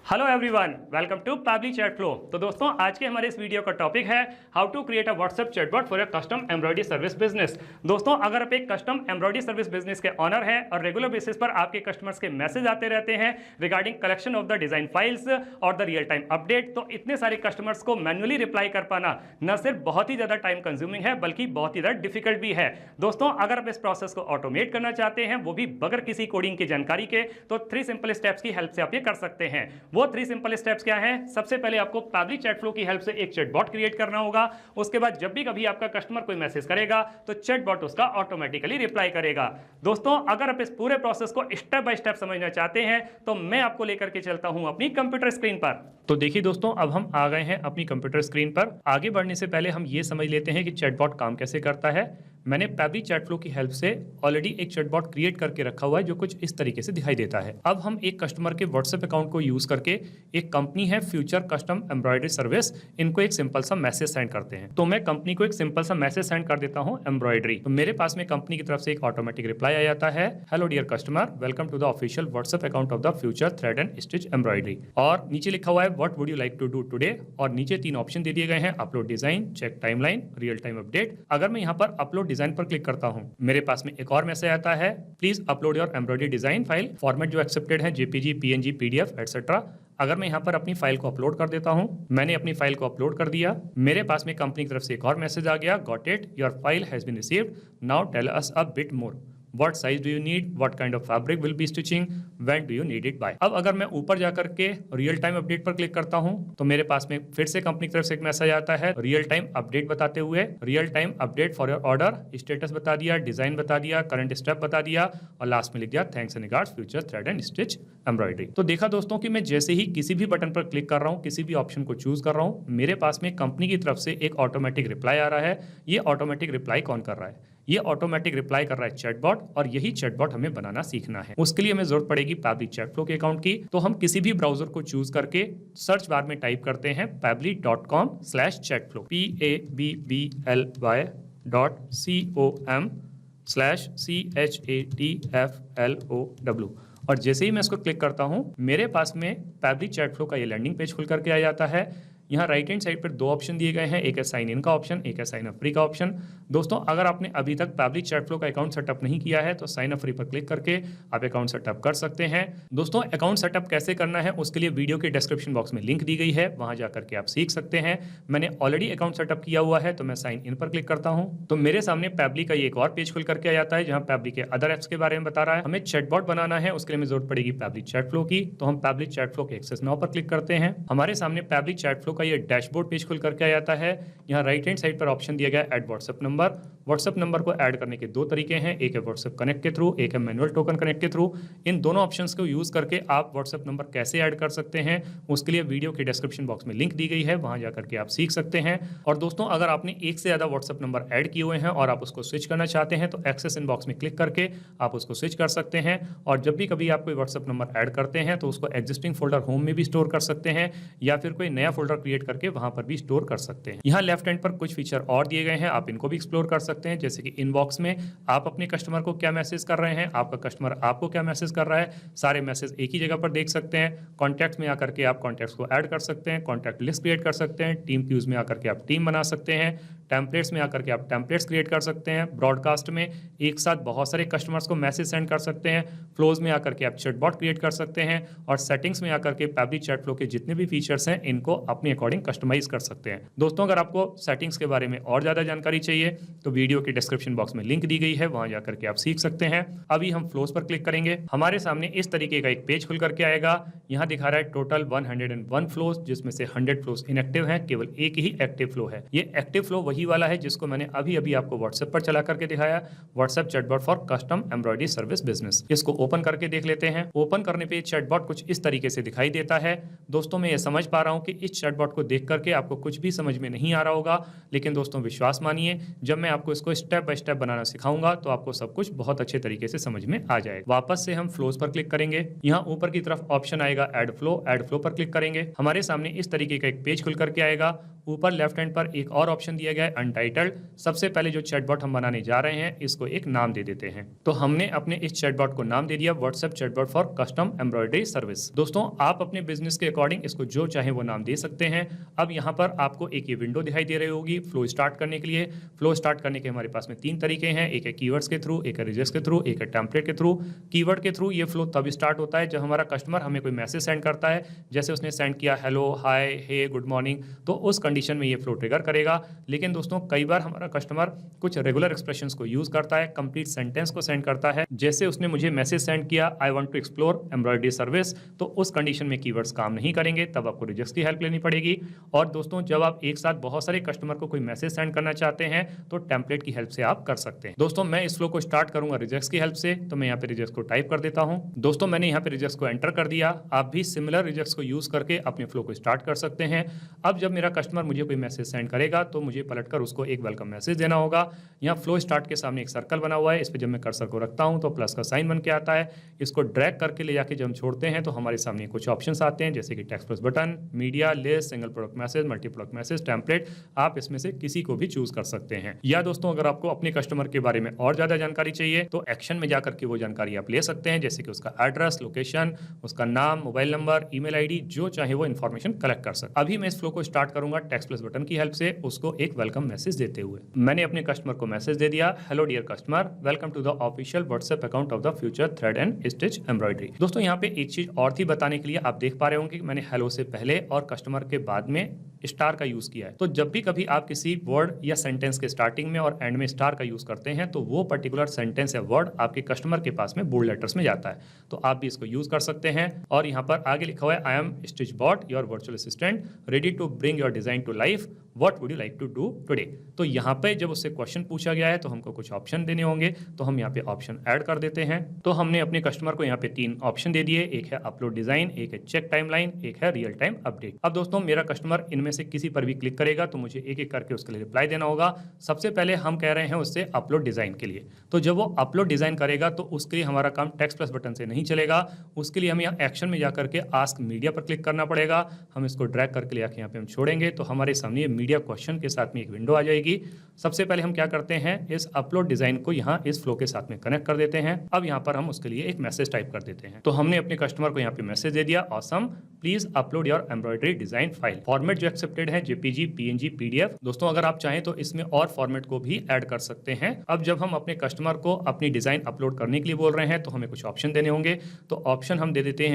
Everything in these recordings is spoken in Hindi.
Hello everyone, welcome to Pabbly Chat Flow. तो दोस्तों, आज के हमारे इस वीडियो का टॉपिक है how to create a WhatsApp chatbot for a custom embroidery service business. दोस्तों, अगर आप एक कस्टम एम्ब्रॉयडरी सर्विस बिजनेस के ऑनर हैं और रेगुलर बेसिस पर आपके कस्टमर्स के मैसेज आते रहते हैं regarding collection of the design files और द रियल टाइम अपडेट, तो इतने सारे कस्टमर्स को मैन्युअली रिप्लाई कर पाना न सिर्फ बहुत ही ज्यादा टाइम कंज्यूमिंग है बल्कि बहुत ही ज्यादा डिफिकल्ट भी है। दोस्तों, अगर आप इस प्रोसेस को ऑटोमेट करना चाहते हैं, वो भी बगैर किसी कोडिंग की जानकारी के, तो 3 सिंपल स्टेप्स की हेल्प से आप ये कर सकते हैं। वो 3 सिंपल स्टेप्स क्या है? सबसे पहले आपको पैबली चैट फ्लो की हेल्प से एक चैटबॉट क्रिएट करना होगा। उसके बाद जब भी कभी आपका कस्टमर कोई मैसेज करेगा तो चैटबॉट उसका ऑटोमेटिकली रिप्लाई करेगा। दोस्तों, अगर आप इस पूरे प्रोसेस को स्टेप बाय स्टेप समझना चाहते हैं तो मैं आपको लेकर के चलता हूं अपनी कंप्यूटर स्क्रीन पर। तो देखिए दोस्तों, अब हम आ गए हैं अपनी कंप्यूटर स्क्रीन पर। आगे बढ़ने से पहले हम ये समझ लेते हैं कि चैटबॉट काम कैसे करता है। मैंने पैबली चैट फ्लो की हेल्प से ऑलरेडी एक चैटबॉट क्रिएट करके रखा हुआ है जो कुछ इस तरीके से दिखाई देता है। अब हम एक कस्टमर के व्हाट्सएप अकाउंट को यूज करके, एक कंपनी है फ्यूचर कस्टम एम्ब्रॉयडरी सर्विस, इनको एक सिंपल सा मैसेज सेंड करते हैं। तो मैं कंपनी को एक सिंपल सा मैसेज सेंड कर देता हूं एम्ब्रॉयडरी। तो मेरे पास में कंपनी की तरफ से एक ऑटोमेटिक रिप्लाई आ जाता है, hello dear customer, welcome to the official WhatsApp account of the Future Thread and Stitch Embroidery. और नीचे लिखा हुआ है what would you like to do today, और नीचे 3 ऑप्शन दे दिए गए हैं, upload design, check timeline, real time update. अगर मैं यहाँ पर अपलोड डिजाइन पर क्लिक करता हूं, मेरे पास में एक और मैसेज आता है, please upload your embroidery design file, format जो एक्सेप्टेड है जेपीजी, पीएनजी, पीडीएफ एटसेट्रा। अगर मैं यहाँ पर अपनी फाइल को अपलोड कर देता हूं, मैंने अपनी फाइल को अपलोड कर दिया, मेरे पास में कंपनी की तरफ से एक और मैसेज आ गया, got it, your file has been received, now tell us a bit more, What size do you need? What kind of fabric will be stitching? When do you need it by? अब अगर मैं ऊपर जाकर के रियल टाइम अपडेट पर क्लिक करता हूं तो मेरे पास में फिर से कंपनी की तरफ से एक मैसेज आता है, रियल टाइम अपडेट बताते हुए, real time update for your order, status बता दिया, डिजाइन बता दिया, करंट स्टेप बता दिया, और लास्ट में लिख दिया thanks and regards Future Thread and Stitch Embroidery. तो देखा दोस्तों कि मैं जैसे ही किसी भी बटन पर क्लिक कर रहा हूं, किसी भी ऑप्शन को चूज कर रहा हूं, मेरे पास में कंपनी की तरफ से एक ऑटोमेटिक रिप्लाई आ रहा है। ये ऑटोमेटिक रिप्लाई कौन कर रहा है? ये ऑटोमेटिक रिप्लाई कर रहा है चैटबॉट, और यही चैटबॉट हमें बनाना सीखना है। उसके लिए हमें जरूरत पड़ेगी पैबली चैट फ्लो के अकाउंट की। तो हम किसी भी ब्राउजर को चूज करके सर्च बार में टाइप करते हैं pably.com/chatflow, pably.com/chatflow। और जैसे ही मैं इसको क्लिक करता हूं, मेरे पास में पैबली चैट फ्लो का ये लैंडिंग पेज खुल करके आ जाता है। यहाँ राइट हैंड साइड पर 2 ऑप्शन दिए गए हैं, एक है साइन इन का ऑप्शन, एक है साइन अप फ्री का ऑप्शन। दोस्तों, अगर आपने अभी तक पैबली चैट फ्लो का अकाउंट सेटअप नहीं किया है तो साइन अप फ्री पर क्लिक करके आप अकाउंट सेटअप कर सकते हैं। दोस्तों, अकाउंट सेटअप कैसे करना है उसके लिए वीडियो के डिस्क्रिप्शन बॉक्स में लिंक दी गई है, वहां जाकर के आप सीख सकते हैं। मैंने ऑलरेडी अकाउंट सेटअप किया हुआ है तो मैं साइन इन पर क्लिक करता हूं, तो मेरे सामने पैबली का ये एक और पेज खुल करके आ जाता है जहां पैबली के अदर एप्स के बारे में बता रहा है। हमें चैटबॉट बनाना है, उसके लिए हमें जरूरत पड़ेगी पैबली चैट फ्लो की। तो हम पैबली चैट फ्लो के एक्सेस नाउ पर क्लिक करते हैं। हमारे सामने पैबली चैट फ्लो का ये डैशबोर्ड पेज खुल करके आ जाता है। यहाँ राइट हैंड साइड पर ऑप्शन दिया गया add WhatsApp number. WhatsApp number को ऐड करने के 2 तरीके हैं, एक है व्हाट्सएप कनेक्ट के थ्रू, एक है मैनुअल टोकन कनेक्ट के थ्रू। इन दोनों ऑप्शंस को यूज करके आप व्हाट्सएप नंबर कैसे ऐड कर सकते हैं उसके लिए वीडियो के डिस्क्रिप्शन बॉक्स में लिंक दी गई है, वहां जाकर के आप सीख सकते हैं। और दोस्तों, अगर आपने एक से ज्यादा व्हाट्सएप नंबर ऐड किए हुए हैं और आप उसको स्विच करना चाहते हैं तो एक्सेस इनबॉक्स में क्लिक करके आप उसको स्विच कर सकते हैं। और जब भी कभी आप कोई व्हाट्सएप नंबर ऐड करते हैं तो उसको एग्जिस्टिंग फोल्डर होम में भी स्टोर कर सकते हैं या फिर कोई नया फोल्डर क्रिएट करके वहां पर भी स्टोर कर सकते हैं। यहाँ लेफ्ट हैंड पर कुछ फीचर और दिए गए हैं, आप इनको भी एक्सप्लोर कर सकते हैं, जैसे कि इनबॉक्स में आप अपने कस्टमर को क्या मैसेज कर रहे हैं, आपका कस्टमर आपको क्या मैसेज कर रहा है, सारे मैसेज एक ही जगह पर देख सकते हैं। कॉन्टैक्ट्स में आकर के आप कॉन्टैक्ट्स को ऐड कर सकते हैं, कॉन्टैक्ट लिस्ट क्रिएट कर सकते हैं, टीम क्यूज में आकर के आप टीम बना सकते हैं, टेम्पलेट्स में आकर के आप टेम्पलेट्स क्रिएट कर सकते हैं, ब्रॉडकास्ट में एक साथ बहुत सारे कस्टमर्स को मैसेज सेंड कर सकते हैं, फ्लोज में आकर के आप चैटबॉट क्रिएट कर सकते हैं, और सेटिंग्स में आकर के पैबली चैट फ्लो के जितने भी फीचर्स हैं इनको अपने अकॉर्डिंग कस्टमाइज कर सकते हैं। दोस्तों, अगर आपको सेटिंग्स के बारे में और ज़्यादा जानकारी चाहिए तो वीडियो के डिस्क्रिप्शन बॉक्स में लिंक दी गई है, वहां जाकर के आप सीख सकते हैं। अभी हम फ्लोज पर क्लिक करेंगे, हमारे सामने इस तरीके का एक पेज खुल करके आएगा। यहाँ दिखा रहा है टोटल 101 फ्लोज, जिसमें से 100 फ्लोज इनएक्टिव हैं, केवल एक ही एक्टिव फ्लो है। ये एक्टिव फ्लो वही वाला है जिसको मैंने अभी अभी आपको व्हाट्सएप पर चला करके दिखाया, WhatsApp chatbot for custom embroidery service business. इसको ओपन करके देख लेते हैं। ओपन करने पे चैटबॉट कुछ इस तरीके से दिखाई देता है। दोस्तों, मैं ये समझ पा रहा हूँ कि इस चैटबॉट को देख करके आपको कुछ भी समझ में नहीं आ रहा होगा, लेकिन दोस्तों विश्वास मानिए, जब मैं आपको इसको स्टेप बाय स्टेप बनाना सिखाऊंगा तो आपको सब कुछ बहुत अच्छे तरीके से समझ में आ जाएगा। वापस से हम फ्लोज पर क्लिक करेंगे, यहाँ ऊपर की तरफ ऑप्शन आएगा ऐड फ्लो पर क्लिक करेंगे। हमारे सामने इस तरीके का एक पेज खुल करके आएगा। ऊपर लेफ्ट हैंड पर एक और ऑप्शन दिया गया है अनटाइटल्ड। सबसे पहले जो चैटबॉट हम बनाने जा रहे हैं इसको एक नाम दे देते हैं। तो हमने अपने इस चैटबॉट को नाम दे दिया WhatsApp chatbot for custom embroidery service. दोस्तों आप अपने बिजनेस के अकॉर्डिंग इसको जो चाहे वो नाम दे सकते हैं। अब यहाँ पर आपको एक ये विंडो दिखाई दे रही होगी फ्लो स्टार्ट करने के लिए। फ्लो स्टार्ट करने के हमारे पास में 3 तरीके हैं, एक है कीवर्ड्स के थ्रू, एक है रिजेक्ट्स के थ्रू, एक है टेम्पलेट के थ्रू। कीवर्ड के थ्रू ये फ्लो तब स्टार्ट होता है जब हमारा कस्टमर हमें कोई मैसेज सेंड करता है, जैसे उसने सेंड किया हेलो, हाय, हे, गुड मॉर्निंग, तो उस कंडीशन में ये फ्लो ट्रिगर करेगा। लेकिन दोस्तों कई बार हमारा कस्टमर कुछ रेगुलर एक्सप्रेशंस को यूज करता है, कंप्लीट सेंटेंस को सेंड करता है, जैसे उसने मुझे मैसेज सेंड किया I want to explore embroidery service, तो उस कंडीशन में कीवर्ड्स काम नहीं करेंगे, तब आपको रिजेक्ट्स की हेल्प लेनी पड़ेगी। और दोस्तों जब आप एक साथ बहुत सारे कस्टमर को कोई मैसेज सेंड करना चाहते हैं तो टेम्पलेट की हेल्प से आप कर सकते हैं। दोस्तों मैं इस फ्लो को स्टार्ट करूंगा रिजेक्ट्स की हेल्प से, तो मैं यहाँ पे रिजेक्ट्स को टाइप कर देता हूं। दोस्तों मैंने यहाँ पे रिजेक्ट्स को एंटर कर दिया। आप भी सिमिलर रिजेक्ट्स को यूज करके अपने फ्लो को स्टार्ट कर सकते हैं। अब जब मेरा कस्टमर मुझे कोई मैसेज सेंड करेगा तो मुझे पलटकर उसको एक वेलकम मैसेज देना होगा। यहाँ फ्लो स्टार्ट के सामने एक सर्कल बना हुआ है, इस पर जब मैं कर्सर को रखता हूँ तो प्लस का साइन बन के आता है। इसको ड्रैग करके ले जाके जब हम छोड़ते हैं तो हमारे सामने कुछ ऑप्शंस आते हैं, जैसे कि text plus button, media, list, single product message, multi product message, template. आप इसमें से किसी को भी चूज कर सकते हैं। या दोस्तों अगर आपको अपने कस्टमर के बारे में और ज्यादा जानकारी चाहिए तो एक्शन में जाकर के वो जानकारी आप ले सकते हैं, जैसे कि उसका एड्रेस, लोकेशन, उसका नाम, मोबाइल नंबर, ईमेल आईडी, जो चाहे वो इन्फॉर्मेशन कलेक्ट कर सकते। अभी मैं इस फ्लो को स्टार्ट करूंगा टेक्स्ट प्लस बटन की हेल्प से, उसको एक वेलकम मैसेज देते हुए। मैंने अपने कस्टमर को मैसेज दे दिया, hello dear customer, welcome to the official WhatsApp account of the Future Thread and Stitch Embroidery. दोस्तों यहाँ पे एक चीज और थी बताने के लिए, आप देख पा रहे होंगे कि मैंने हेलो से पहले और कस्टमर के बाद में स्टार का यूज किया है। तो जब भी कभी आप किसी वर्ड या सेंटेंस के स्टार्टिंग में और एंड में स्टार का यूज करते हैं तो वो पर्टिकुलर सेंटेंस या वर्ड आपके कस्टमर के पास में बोल्ड लेटर्स में जाता है। तो आप भी इसको यूज कर सकते हैं। और यहाँ पर आगे लिखा हुआ है I am Stitch Bot your virtual assistant ready to bring your design to life, what would you like to do today. तो यहाँ पे जब उससे क्वेश्चन पूछा गया है तो हमको कुछ ऑप्शन देने होंगे, तो हम यहाँ पे ऑप्शन ऐड कर देते हैं। तो हमने अपने कस्टमर को यहाँ पे 3 ऑप्शन दे दिए, एक है अपलोड डिजाइन, एक है चेक टाइमलाइन, एक है रियल टाइम अपडेट। अब दोस्तों मेरा कस्टमर इनमें से किसी पर भी क्लिक करेगा तो मुझे एक एक करके उसके लिए रिप्लाई देना होगा। सबसे पहले हम कह रहे हैं उससे अपलोड डिजाइन के लिए, तो जब वो अपलोड डिजाइन करेगा तो उसके लिए हमारा काम टेक्स्ट प्लस बटन से नहीं चलेगा। उसके लिए हमें यहाँ एक्शन में जाकर के आस्क मीडिया पर क्लिक करना पड़ेगा। हम इसको ड्रैग करके ले आके यहाँ पे हम छोड़ेंगे तो हमारे सामने मीडिया क्वेश्चन के साथ में एक विंडो आ जाएगी। सबसे पहले हम क्या करते हैं, इस अपलोड डिजाइन को यहाँ इस फ्लो के साथ में कनेक्ट कर देते हैं। अब यहाँ पर हम उसके लिए एक मैसेज टाइप कर देते हैं। तो हमने अपने कस्टमर को यहाँ पे मैसेज दे दिया, awesome, please upload your embroidery design file. Format जो एक्सेप्टेड है जेपीजी, पीएनजी, पीडीएफ। दोस्तों अगर आप चाहें तो इसमें और फॉर्मेट को भी ऐड कर सकते हैं। अब जब हम अपने कस्टमर को अपनी डिजाइन अपलोड करने के लिए बोल रहे हैं तो हमें कुछ ऑप्शन देने होंगे। तो ऑप्शन हम दे देते हैं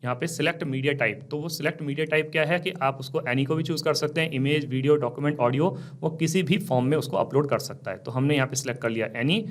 यहाँ पे सिलेक्ट मीडिया टाइप। तो वो सिलेक्ट मीडिया टाइप क्या है कि आप उसको एनी को भी चूज कर सकते हैं, इमेज, वीडियो, डॉक्यूमेंट, ऑडियो, वो किसी भी फॉर्म में उसको अपलोड कर सकता है। तो हमने यहाँ पे सिलेक्ट कर लिया एनी,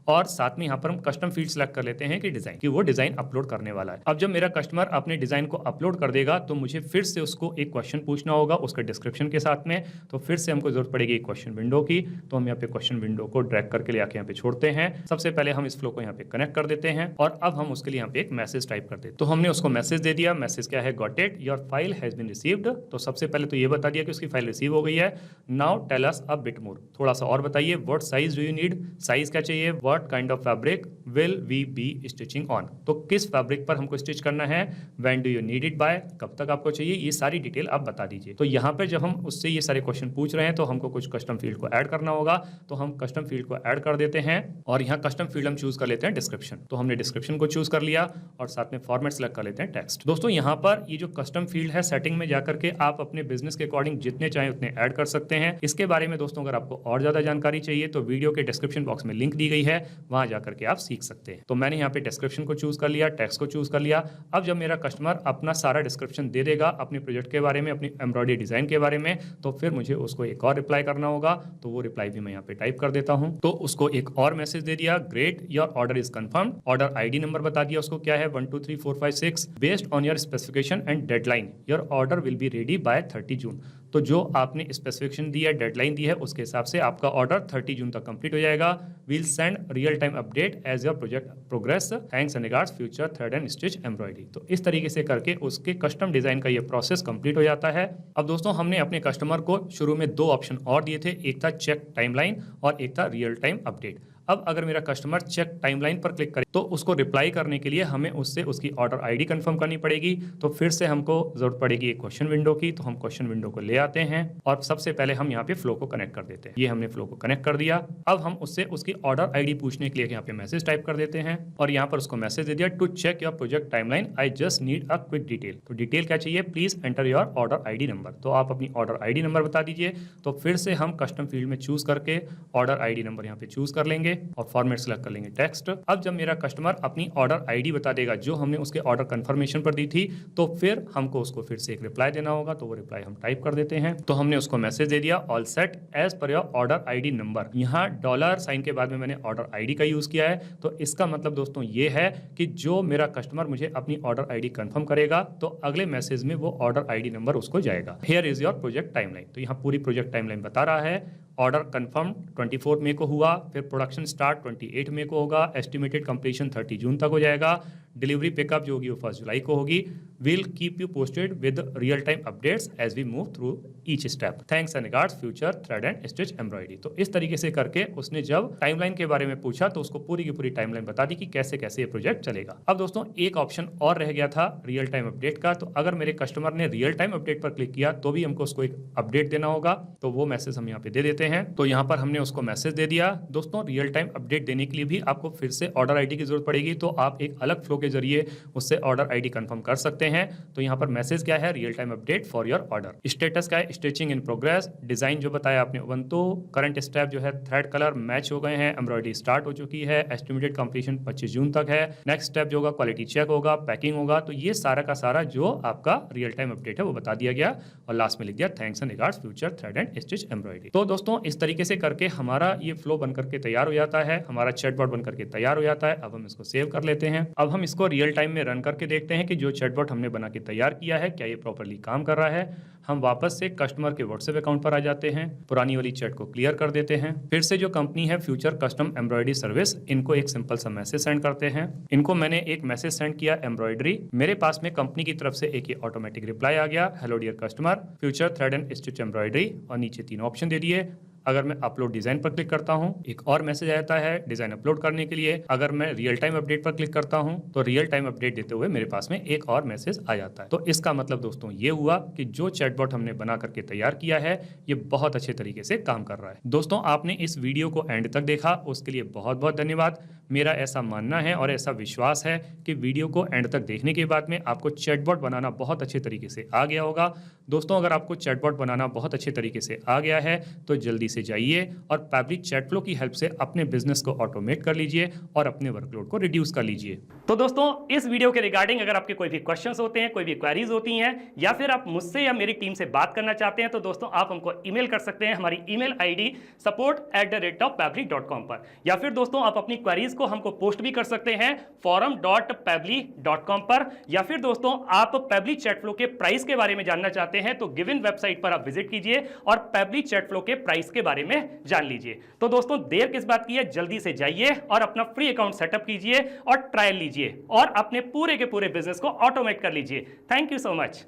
और साथ में यहाँ पर हम कस्टम फील्ड सेलेक्ट कर लेते हैं कि डिजाइन, कि वो डिजाइन अपलोड करने वाला है। अब जब मेरा कस्टमर अपने डिजाइन को अपलोड कर देगा तो मुझे फिर से उसको एक क्वेश्चन पूछना होगा उसका डिस्क्रिप्शन के साथ में। तो फिर से हमको जरूरत पड़ेगी क्वेश्चन विंडो की। तो हम यहाँ पे क्वेश्चन विंडो को ड्रैग करके ले आके यहाँ पे छोड़ते हैं। सबसे पहले हम इस फ्लो को यहाँ पे कनेक्ट कर देते हैं और अब हम उसके लिए यहाँ पे एक मैसेज टाइप करते हैं। तो हमने उसको मैसेज दे दिया। मैसेज क्या है, got it, your file has been received. तो सबसे पहले तो ये बता दिया कि उसकी फाइल रिसीव हो गई है। Now tell us a bit more, थोड़ा सा और बताइए, what size do you need, size क्या चाहिए, what kind of fabric will we be stitching on, तो किस फैब्रिक पर हमको स्टिच करना है, when do you need it by, कब तक आपको चाहिए, ये सारी डिटेल आप बता दीजिए। तो यहाँ पर जब हम उससे ये सारे क्वेश्चन पूछ रहे हैं तो हमको कुछ कस्टम फील्ड को ऐड करना होगा। तो हम कस्टम फील्ड को ऐड कर देते हैं और यहाँ कस्टम फील्ड हम चूज कर लेते हैं डिस्क्रिप्शन। तो हमने डिस्क्रिप्शन को चूज कर लिया और साथ में फॉर्मेट सेलेक्ट कर लेते हैं टेक्स्ट। दोस्तों यहाँ पर ये जो कस्टम फील्ड है, सेटिंग में जाकर के आप अपने बिजनेस के अकॉर्डिंग जितने चाहे उतने ऐड कर सकते हैं। इसके बारे में दोस्तों अगर आपको और ज्यादा जानकारी चाहिए तो वीडियो के डिस्क्रिप्शन बॉक्स में लिंक दी गई है, वहां जाकर के आप सीख सकते हैं। तो मैंने यहाँ पे डिस्क्रिप्शन को चूज कर लिया, टेक्स्ट को चूज कर लिया। अब जब मेरा कस्टमर अपना सारा डिस्क्रिप्शन दे देगा अपने प्रोजेक्ट के बारे में, अपनी एम्ब्रॉयडरी डिजाइन के बारे में, तो फिर मुझे उसको एक और रिप्लाई करना होगा। तो वो रिप्लाई भी मैं यहाँ पे टाइप कर देता हूँ। तो उसको एक और मैसेज दे दिया, great, your order is confirmed. Order ID number बता दिया उसको क्या है, 1 2 3 4 5 6। Based on your specification and deadline your order will be ready bye 30 जून। तो जो आपने स्पेसिफिकेशन दी है, डेडलाइन दी है, उसके हिसाब से आपका ऑर्डर 30 जून तक कंप्लीट हो जाएगा। We'll send real time update as your project progress, thanks and regards Future Thread and Stitch Embroidery. तो इस तरीके से करके उसके कस्टम डिजाइन का ये प्रोसेस कंप्लीट हो जाता है। अब दोस्तों हमने अपने कस्टमर को शुरू में 2 ऑप्शन और दिए थे, एक था चेक टाइमलाइन और एक था रियल टाइम अपडेट। अब अगर मेरा कस्टमर चेक टाइमलाइन पर क्लिक करे तो उसको रिप्लाई करने के लिए हमें उससे उसकी ऑर्डर आईडी कंफर्म करनी पड़ेगी। तो फिर से हमको जरूरत पड़ेगी एक क्वेश्चन विंडो की। तो हम क्वेश्चन विंडो को ले आते हैं और सबसे पहले हम यहाँ पे फ्लो को कनेक्ट कर देते हैं। ये हमने फ्लो को कनेक्ट कर दिया। अब हम उससे उसकी ऑर्डर आईडी पूछने के लिए यहाँ पे मैसेज टाइप कर देते हैं और यहाँ पर उसको मैसेज दे दिया, to check your project timeline I just need a quick detail. तो डिटेल क्या चाहिए, please enter your order ID number. तो आप अपनी ऑर्डर आईडी नंबर बता दीजिए। तो फिर से हम कस्टम फील्ड में चूज करके ऑर्डर आईडी नंबर यहाँ पे चूज कर लेंगे और फॉर्मेट सेलेक्ट कर लेंगे टेक्स्ट। अब जब मेरा कस्टमर अपनी ऑर्डर आईडी बता देगा जो हमने उसके ऑर्डर कंफर्मेशन पर दी थी, तो फिर हमको उसको फिर से एक रिप्लाई देना होगा। तो वो रिप्लाई हम टाइप कर देते हैं। तो हमने उसको मैसेज दे दिया, all set as per your order ID number. यहाँ डॉलर साइन के बाद में मैंने ऑर्डर आईडी का यूज किया है। तो इसका मतलब दोस्तों ये है कि जो मेरा कस्टमर मुझे अपनी ऑर्डर आईडी कंफर्म करेगा तो अगले मैसेज में वो ऑर्डर आईडी नंबर उसको जाएगा। Here is your project timeline. तो यहाँ पूरी प्रोजेक्ट टाइमलाइन बता रहा है। ऑर्डर कंफर्म 24 मई को हुआ, फिर प्रोडक्शन स्टार्ट 28 मई को होगा, एस्टिमेटेड कंप्लीशन 30 जून तक हो जाएगा, डिलीवरी पिकअप जो होगी वो 1 जुलाई को होगी। Will keep you posted with real time updates as we move through each step. Thanks and regards Future Thread and Stitch Embroidery. तो इस तरीके से करके उसने जब टाइमलाइन के बारे में पूछा तो उसको पूरी की पूरी टाइमलाइन बता दी कि कैसे कैसे ये प्रोजेक्ट चलेगा। अब दोस्तों एक ऑप्शन और रह गया था रियल टाइम अपडेट का। तो अगर मेरे कस्टमर ने रियल टाइम अपडेट पर क्लिक किया तो भी हमको उसको एक अपडेट देना होगा। तो वो मैसेज हम यहाँ पे दे देते हैं। तो यहाँ पर हमने उसको मैसेज दे दिया। दोस्तों रियल टाइम अपडेट देने के लिए भी आपको फिर से ऑर्डर आईडी की जरूरत पड़ेगी। तो आप एक अलग फ्लो के जरिए उससे ऑर्डर आईडी कंफर्म कर सकते हैं। तो यहाँ पर मैसेज क्या है, real time update for your order. Status क्या है, स्टिचिंग इन प्रोग्रेस। डिजाइन जो बताया आपने उबंटू। करंट स्टेप जो है थ्रेड कलर मैच हो गए हैं, एम्ब्रॉयडरी स्टार्ट हो चुकी है, एस्टिमेटेड कंप्लीशन 25 जून तक है। नेक्स्ट स्टेप जो होगा क्वालिटी चेक होगा, पैकिंग होगा। तो ये सारा का सारा जो आपका रियल टाइम अपडेट है वो बता दिया गया और लास्ट में लिख दिया thanks and regards Future Thread and Stitch Embroidery. तो दोस्तों इस तरीके से करके हमारा ये फ्लो बनकर के तैयार हो जाता है, हमारा चैटबॉट बनकर के तैयार हो जाता है। अब हम इसको सेव कर लेते हैं। अब हम इसको रियल टाइम में रन करके देखते हैं कि जो चैटबॉट हमने बना के तैयार किया है क्या ये प्रॉपर्ली काम कर रहा है। हम वापस से कस्टमर के व्हाट्सएप अकाउंट पर आ जाते हैं, पुरानी वाली चैट को क्लियर कर देते हैं। फिर से जो कंपनी है फ्यूचर कस्टम एम्ब्रॉयडरी सर्विस, इनको एक सिंपल सा मैसेज सेंड करते हैं। इनको मैंने एक मैसेज सेंड किया एम्ब्रॉयडरी। मेरे पास में कंपनी की तरफ से एक ये ऑटोमेटिक रिप्लाई आ गया, hello dear customer Future Thread and Stitch Embroidery, और नीचे 3 ऑप्शन दे दिए। अगर मैं अपलोड डिजाइन पर क्लिक करता हूं एक और मैसेज आता है डिजाइन अपलोड करने के लिए। अगर मैं रियल टाइम अपडेट पर क्लिक करता हूं तो रियल टाइम अपडेट देते हुए मेरे पास में एक और मैसेज आ जाता है। तो इसका मतलब दोस्तों ये हुआ कि जो चैटबॉट हमने बना करके तैयार किया है ये बहुत अच्छे तरीके से काम कर रहा है। दोस्तों आपने इस वीडियो को एंड तक देखा उसके लिए बहुत बहुत धन्यवाद। मेरा ऐसा मानना है और ऐसा विश्वास है कि वीडियो को एंड तक देखने के बाद में आपको चैटबॉट बनाना बहुत अच्छे तरीके से आ गया होगा। दोस्तों अगर आपको चैटबॉट बनाना बहुत अच्छे तरीके से आ गया है तो जल्दी से जाइए और पैब्लिक चैट फ्लो की हेल्प से अपने बिजनेस को ऑटोमेट कर लीजिए और अपने वर्कलोड को रिड्यूस कर लीजिए। तो दोस्तों इस वीडियो के रिगार्डिंग अगर आपके कोई भी क्वेश्चंस होते हैं, कोई भी क्वेरीज होती हैं, या फिर आप मुझसे या मेरी टीम से बात करना चाहते हैं तो दोस्तों आप हमको ईमेल कर सकते हैं हमारी ईमेल आईडी support@pabbly.com पर, या फिर दोस्तों आप अपनी क्वेरीज को हमको पोस्ट भी कर सकते हैं forum.pabbly.com पर, या फिर दोस्तों आप पैब्ली चैट फ्लो के प्राइस के बारे में जानना चाहते हैं तो गिवन वेबसाइट पर आप विजिट कीजिए और पैब्ली चैट फ्लो के प्राइस के बारे में जान लीजिए। तो दोस्तों देर किस बात की है, जल्दी से जाइए और अपना फ्री अकाउंट सेटअप कीजिए और ट्रायल लीजिए और अपने पूरे के पूरे बिजनेस को ऑटोमेट कर लीजिए। Thank you so much.